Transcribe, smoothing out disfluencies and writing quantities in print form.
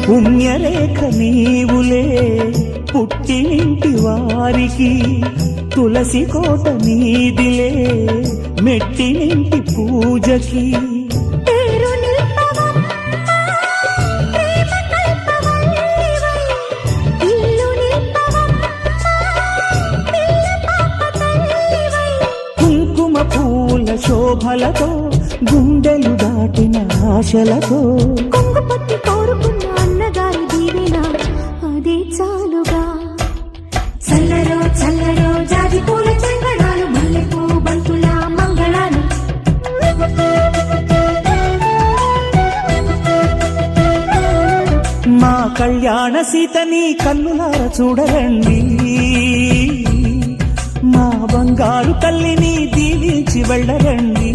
పుణ్యరేఖ నీవులే పుట్టినింటి వారికి, తులసి కోట నీదిలే మెట్టినింటి పూజకి. కుంకుమ పూల శోభలతో గుండెలు దాటిన ఆశలతో కొంగుపట్టి కోరుకున్న అన్నగారి దీవెన అదే చాలుగా. చల్లరో చల్లరో జాజి పూల చందనాలు, మల్లెపూ బంతుల మంగళాలు. మా కళ్యాణ సీతని కన్నులార చూడరండి, మా బంగారు తల్లిని దీవించి వెళ్ళరండి.